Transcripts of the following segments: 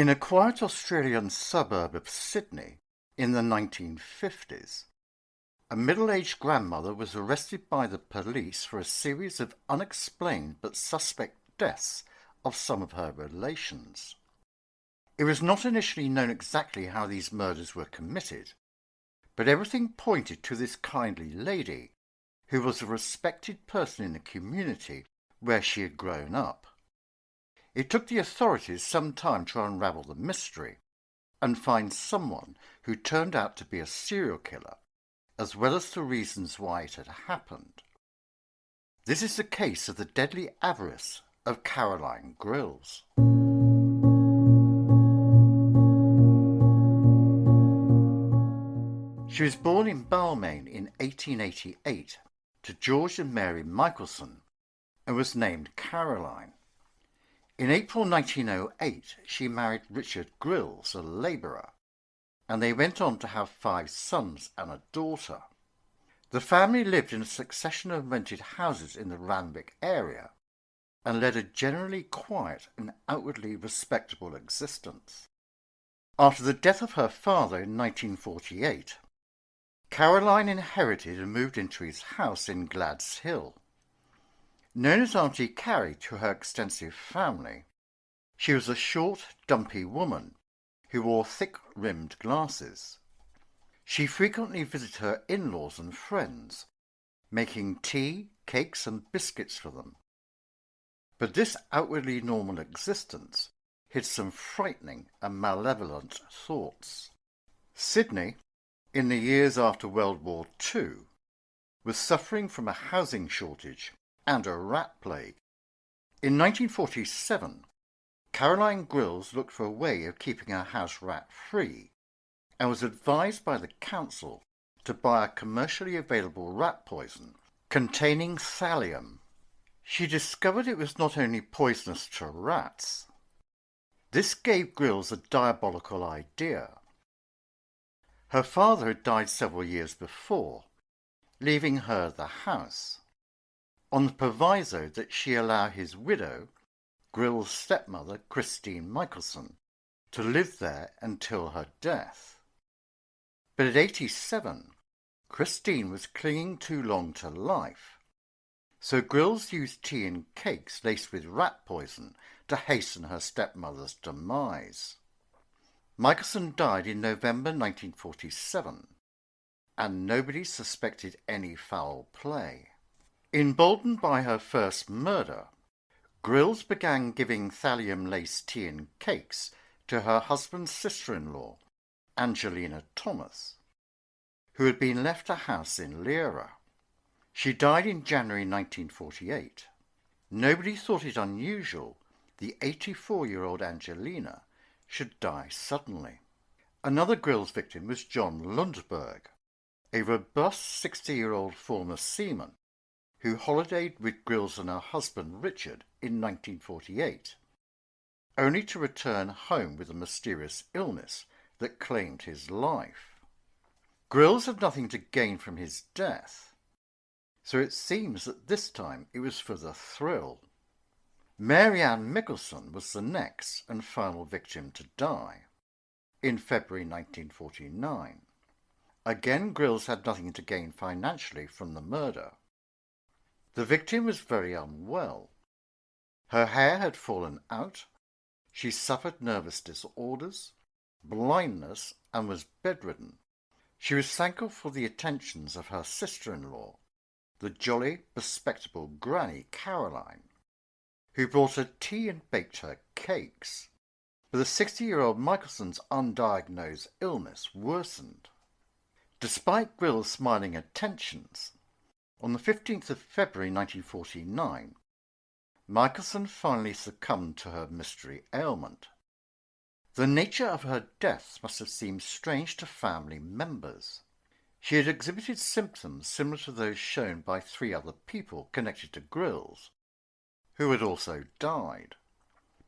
In a quiet Australian suburb of Sydney in the 1950s, a middle-aged grandmother was arrested by the police for a series of unexplained but suspect deaths of some of her relations. It was not initially known exactly how these murders were committed, but everything pointed to this kindly lady, who was a respected person in the community where she had grown up. It took the authorities some time to unravel the mystery and find someone who turned out to be a serial killer, as well as the reasons why it had happened. This is the case of the deadly avarice of Caroline Grylls. She was born in Balmain in 1888 to George and Mary Michelson and was named Caroline. In April 1908, she married Richard Grylls, a labourer, and they went on to have 5 sons and a daughter. The family lived in a succession of rented houses in the Randwick area and led a generally quiet and outwardly respectable existence. After the death of her father in 1948, Caroline inherited and moved into his house in Glad's Hill. Known as Auntie Carrie to her extensive family, she was a short, dumpy woman who wore thick-rimmed glasses. She frequently visited her in-laws and friends, making tea, cakes and biscuits for them. But this outwardly normal existence hid some frightening and malevolent thoughts. Sydney, in the years after World War II, was suffering from a housing shortage and a rat plague. In 1947, Caroline Grylls looked for a way of keeping her house rat-free and was advised by the council to buy a commercially available rat poison containing thallium. She discovered it was not only poisonous to rats. This gave Grylls a diabolical idea. Her father had died several years before, leaving her the house, on the proviso that she allow his widow, Grylls' stepmother Christine Michelson, to live there until her death. But at 87, Christine was clinging too long to life, so Grylls used tea and cakes laced with rat poison to hasten her stepmother's demise. Michelson died in November 1947, and nobody suspected any foul play. Emboldened by her first murder, Grylls began giving thallium-laced tea and cakes to her husband's sister-in-law, Angelina Thomas, who had been left a house in Lyra. She died in January 1948. Nobody thought it unusual the 84-year-old Angelina should die suddenly. Another Grylls victim was John Lundberg, a robust 60-year-old former seaman who holidayed with Grylls and her husband Richard in 1948, only to return home with a mysterious illness that claimed his life. Grylls had nothing to gain from his death, so it seems that this time it was for the thrill. Mary Ann Michelson was the next and final victim to die, in February 1949. Again, Grylls had nothing to gain financially from the murder. The victim was very unwell. Her hair had fallen out, she suffered nervous disorders, blindness, and was bedridden. She was thankful for the attentions of her sister-in-law, the jolly, respectable Granny Caroline, who brought her tea and baked her cakes. But the 60-year-old Michelson's undiagnosed illness worsened. Despite Grylls' smiling attentions, on the 15th of February 1949, Michelson finally succumbed to her mystery ailment. The nature of her death must have seemed strange to family members. She had exhibited symptoms similar to those shown by 3 other people connected to Grylls, who had also died.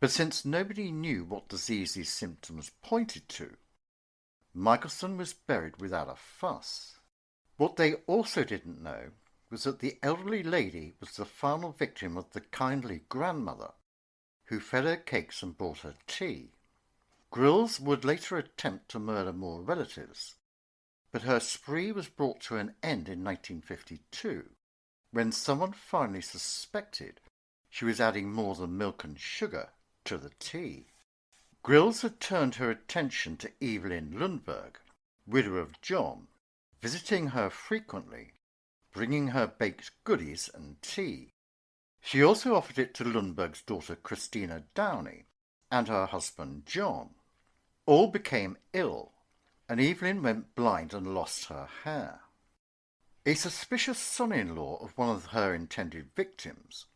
But since nobody knew what disease these symptoms pointed to, Michelson was buried without a fuss. What they also didn't know was that the elderly lady was the final victim of the kindly grandmother who fed her cakes and brought her tea. Grills would later attempt to murder more relatives, but her spree was brought to an end in 1952 when someone finally suspected she was adding more than milk and sugar to the tea. Grills had turned her attention to Evelyn Lundberg, widow of John, visiting her frequently, bringing her baked goodies and tea. She also offered it to Lundberg's daughter Christina Downey and her husband John. All became ill, and Evelyn went blind and lost her hair. A suspicious son-in-law of one of her intended victims,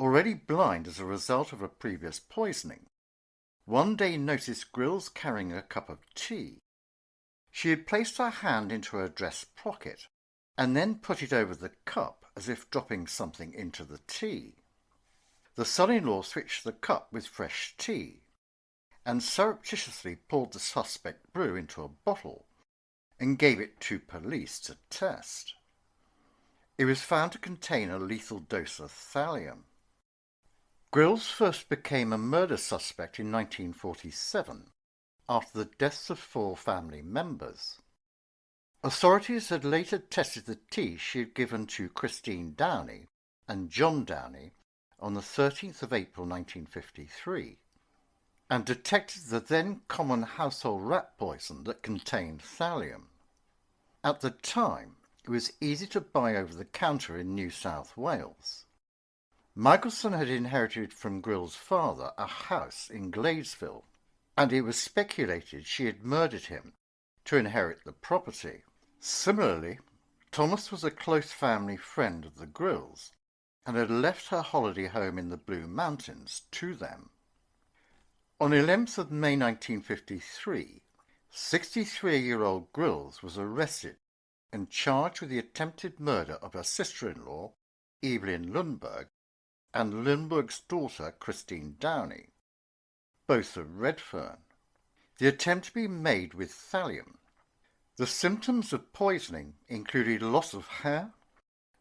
already blind as a result of a previous poisoning, one day noticed Grills carrying a cup of tea. She had placed her hand into her dress pocket and then put it over the cup as if dropping something into the tea. The son-in-law switched the cup with fresh tea and surreptitiously poured the suspect brew into a bottle and gave it to police to test. It was found to contain a lethal dose of thallium. Grills first became a murder suspect in 1947 after the deaths of 4 family members. Authorities had later tested the tea she had given to Christine Downey and John Downey on the 13th of April 1953 and detected the then common household rat poison that contained thallium. At the time, it was easy to buy over the counter in New South Wales. Michelson had inherited from Grill's father a house in Gladesville, and it was speculated she had murdered him to inherit the property. Similarly, Thomas was a close family friend of the Grills and had left her holiday home in the Blue Mountains to them. On 11th of May 1953, 63-year-old Grills was arrested and charged with the attempted murder of her sister-in-law, Evelyn Lundberg, and Lundberg's daughter, Christine Downey, both of Redfern. The attempt had been made with thallium. The symptoms of poisoning included loss of hair,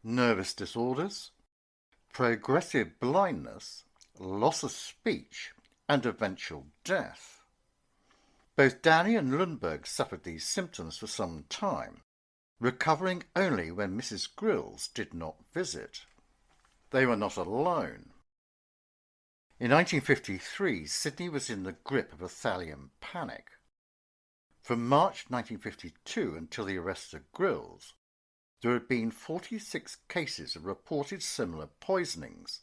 nervous disorders, progressive blindness, loss of speech, and eventual death. Both Downey and Lundberg suffered these symptoms for some time, recovering only when Mrs. Grills did not visit. They were not alone. In 1953, Sydney was in the grip of a thallium panic. From March 1952 until the arrest of Grills, there had been 46 cases of reported similar poisonings,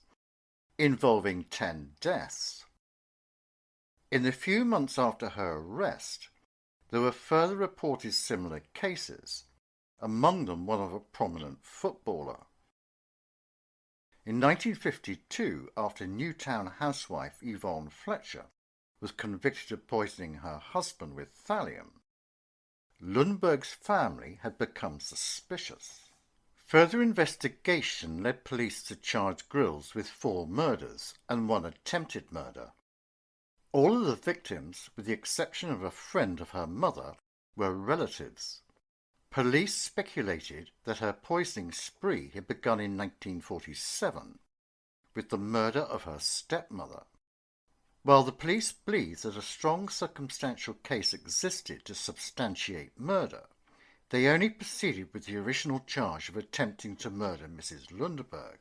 involving 10 deaths. In the few months after her arrest, there were further reported similar cases, among them one of a prominent footballer. In 1952, after Newtown housewife Yvonne Fletcher was convicted of poisoning her husband with thallium, Lundberg's family had become suspicious. Further investigation led police to charge Grills with 4 murders and 1 attempted murder. All of the victims, with the exception of a friend of her mother, were relatives. Police speculated that her poisoning spree had begun in 1947 with the murder of her stepmother. While the police believed that a strong circumstantial case existed to substantiate murder, they only proceeded with the original charge of attempting to murder Mrs. Lundberg.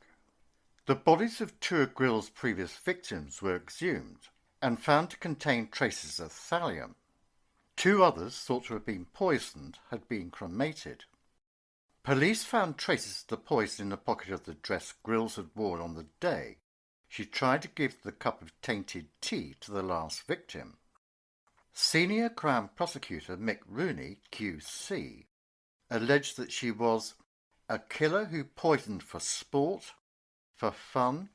The bodies of 2 of Grill's previous victims were exhumed and found to contain traces of thallium. 2 others, thought to have been poisoned, had been cremated. Police found traces of the poison in the pocket of the dress Grills had worn on the day she tried to give the cup of tainted tea to the last victim. Senior Crown Prosecutor Mick Rooney, QC, alleged that she was a killer who poisoned for sport, for fun,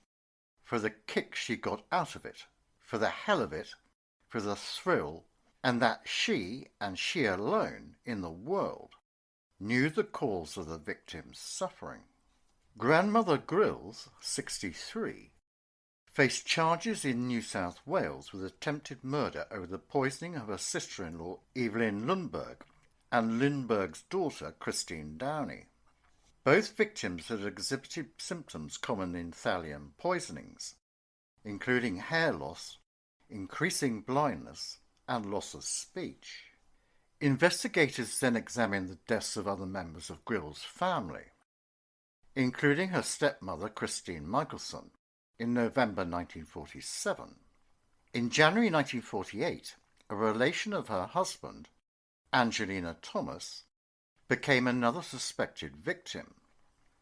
for the kick she got out of it, for the hell of it, for the thrill, and that she, and she alone, in the world, knew the cause of the victim's suffering. Grandmother Grills, 63, faced charges in New South Wales with attempted murder over the poisoning of her sister-in-law Evelyn Lundberg and Lundberg's daughter Christine Downey. Both victims had exhibited symptoms common in thallium poisonings, including hair loss, increasing blindness, and loss of speech. Investigators then examined the deaths of other members of Grill's family, including her stepmother, Christine Michelson, in November 1947. In January 1948, a relation of her husband, Angelina Thomas, became another suspected victim.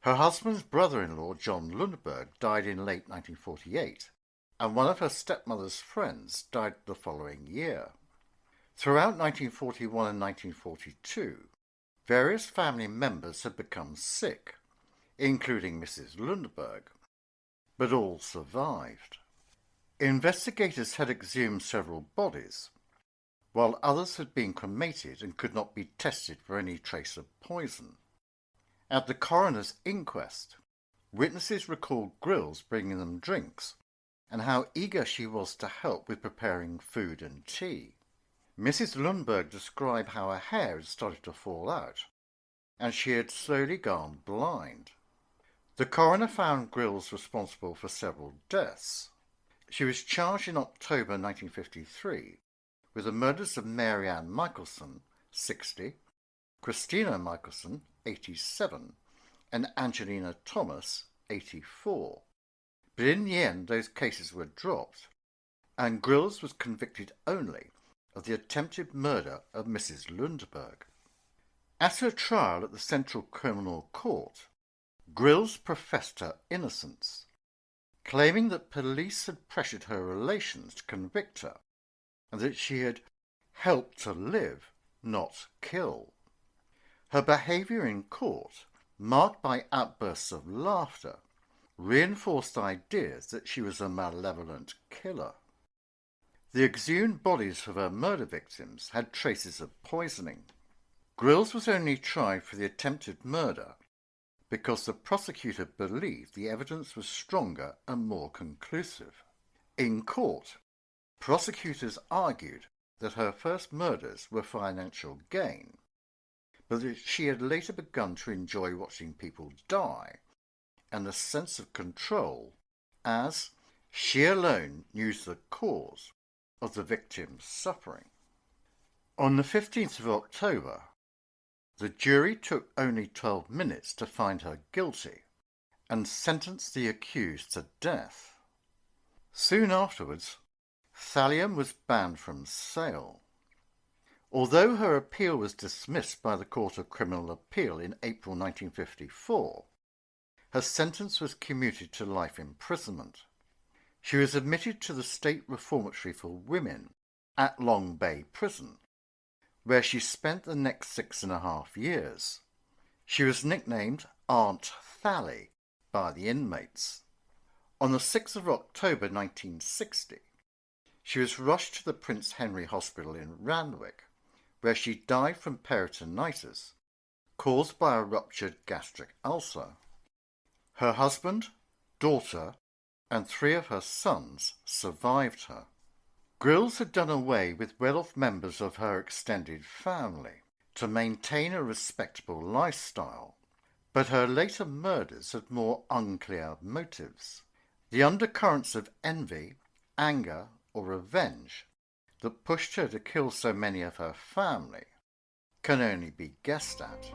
Her husband's brother-in-law, John Lundberg, died in late 1948, and one of her stepmother's friends died the following year. Throughout 1941 and 1942, various family members had become sick, including Mrs. Lundberg, but all survived. Investigators had exhumed several bodies, while others had been cremated and could not be tested for any trace of poison. At the coroner's inquest, witnesses recalled Grills bringing them drinks and how eager she was to help with preparing food and tea. Mrs. Lundberg described how her hair had started to fall out and she had slowly gone blind. The coroner found Grills responsible for several deaths. She was charged in October 1953 with the murders of Mary Ann Michelson, 60, Christina Michelson, 87, and Angelina Thomas, 84. But in the end, those cases were dropped, and Grills was convicted only of the attempted murder of Mrs. Lundberg. At her trial at the Central Criminal Court, Grills professed her innocence, claiming that police had pressured her relations to convict her, and that she had helped to live, not kill. Her behaviour in court, marked by outbursts of laughter, reinforced ideas that she was a malevolent killer. The exhumed bodies of her murder victims had traces of poisoning. Grills was only tried for the attempted murder because the prosecutor believed the evidence was stronger and more conclusive. In court, prosecutors argued that her first murders were financial gain, but that she had later begun to enjoy watching people die and a sense of control, as she alone knew the cause of the victim's suffering. On the 15th of October, the jury took only 12 minutes to find her guilty and sentenced the accused to death. Soon afterwards, thallium was banned from sale. Although her appeal was dismissed by the Court of Criminal Appeal in April 1954, her sentence was commuted to life imprisonment. She was admitted to the State Reformatory for Women at Long Bay Prison, where she spent the next 6.5 years. She was nicknamed Aunt Thally by the inmates. On the 6th of October 1960, she was rushed to the Prince Henry Hospital in Randwick, where she died from peritonitis caused by a ruptured gastric ulcer. Her husband, daughter, and 3 of her sons survived her. Grills had done away with well-off members of her extended family to maintain a respectable lifestyle, but her later murders had more unclear motives. The undercurrents of envy, anger, or revenge that pushed her to kill so many of her family can only be guessed at.